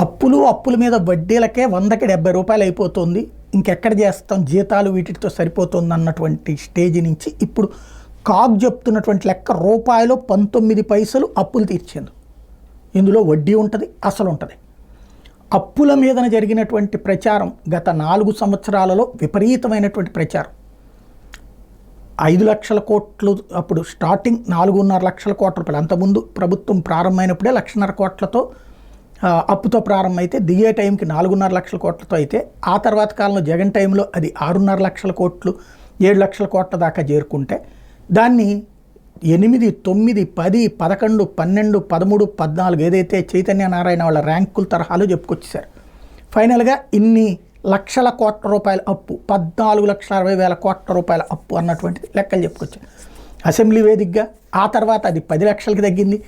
అప్పుల మీద వడ్డీలకే 100కి 70 రూపాయలు అయిపోతుంది, ఇంకెక్కడ చేస్తాం, జీతాలు వీటితో సరిపోతుంది అన్నటువంటి స్టేజ్ నుంచి ఇప్పుడు కాగ్ చెప్తున్నటువంటి లెక్క రూపాయలు 19 పైసలు అప్పులు తీర్చేందు. ఇందులో వడ్డీ ఉంటుంది, అసలు ఉంటుంది. అప్పుల మీదన జరిగినటువంటి ప్రచారం గత 4 సంవత్సరాలలో విపరీతమైనటువంటి ప్రచారం. 5 లక్షల కోట్లు అప్పుడు స్టార్టింగ్ 4.5 లక్షల కోట్ల రూపాయలు, అంతకుముందు ప్రభుత్వం ప్రారంభమైనప్పుడే 1.5 కోట్లతో అప్పుతో ప్రారంభమైతే దిగే టైంకి 4.5 లక్షల కోట్లతో అయితే ఆ తర్వాత కాలంలో జగన్ టైంలో అది 6.5 లక్షల కోట్లు 7 లక్షల కోట్ల దాకా చేరుకుంటే దాన్ని 8, 9, 10, 11, 12, 13, 14 ఏదైతే చైతన్య నారాయణ వాళ్ళ ర్యాంకుల తరహాలో చెప్పుకొచ్చేసారు. ఫైనల్గా ఇన్ని లక్షల కోట్ల రూపాయల అప్పు, 14,60,000 కోట్ల రూపాయల అప్పు అన్నటువంటిది లెక్కలు చెప్పుకొచ్చారు అసెంబ్లీ వేదికగా. ఆ తర్వాత అది 10 లక్షలకి తగ్గింది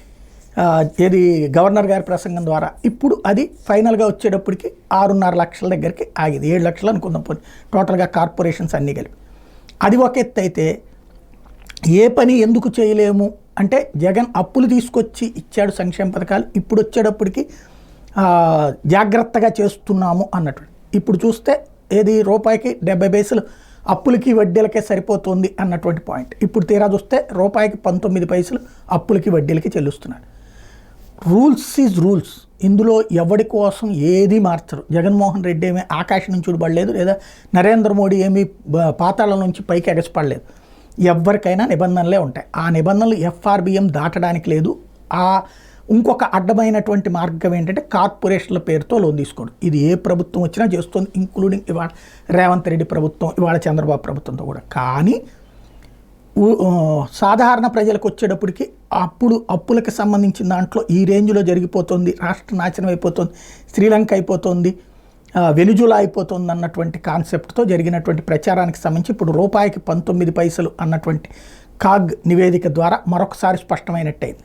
ఏది గవర్నర్ గారి ప్రసంగం ద్వారా. ఇప్పుడు అది ఫైనల్గా వచ్చేటప్పటికి 6.5 లక్షల దగ్గరికి ఆగింది. 7 లక్షలు అనుకుందాం పోనీ టోటల్గా కార్పొరేషన్స్ అన్నీ కలిపి. అది ఒక ఎత్తు అయితే ఏ పని ఎందుకు చేయలేము అంటే జగన్ అప్పులు తీసుకొచ్చి ఇచ్చాడు సంక్షేమ పథకాలు, ఇప్పుడు వచ్చేటప్పటికి జాగ్రత్తగా చేస్తున్నాము అన్నట్టు. ఇప్పుడు చూస్తే ఏది రూపాయికి 70 పైసలు అప్పులకి వడ్డీలకే సరిపోతుంది అన్నటువంటి పాయింట్. ఇప్పుడు తీరా చూస్తే రూపాయికి 19 పైసలు అప్పులకి వడ్డీలకి చెల్లిస్తున్నారు. Rules is rules. ఇందులో ఎవడి కోసం ఏది మార్చరు. జగన్మోహన్ రెడ్డి ఏమీ ఆకాశం నుంచి చూడబడలేదు, లేదా నరేంద్ర మోడీ ఏమీ పాతాళం నుంచి పైకి ఎగసిపడలేదు. ఎవరికైనా నిబంధనలే ఉంటాయి. ఆ నిబంధనలు ఎఫ్ఆర్బిఎం దాటడానికి లేదు. ఇంకొక అడ్డమైనటువంటి మార్గం ఏంటంటే కార్పొరేషన్ల పేరుతో లోన్ తీసుకోవడం. ఇది ఏ ప్రభుత్వం వచ్చినా చేస్తుంది, ఇంక్లూడింగ్ ఇవాళ రేవంత్ రెడ్డి ప్రభుత్వం, ఇవాళ చంద్రబాబు ప్రభుత్వంతో కూడా. కానీ సాధారణ ప్రజలకు వచ్చేటప్పటికి అప్పులకు సంబంధించిన దాంట్లో ఈ రేంజ్లో జరిగిపోతుంది, రాష్ట్ర నాశనం అయిపోతుంది, శ్రీలంక అయిపోతుంది, వెనుజులా అయిపోతుంది అన్నటువంటి కాన్సెప్ట్తో జరిగినటువంటి ప్రచారానికి సంబంధించి ఇప్పుడు రూపాయికి 19 పైసలు అన్నటువంటి కాగ్ నివేదిక ద్వారా మరొకసారి స్పష్టమైనట్టయింది.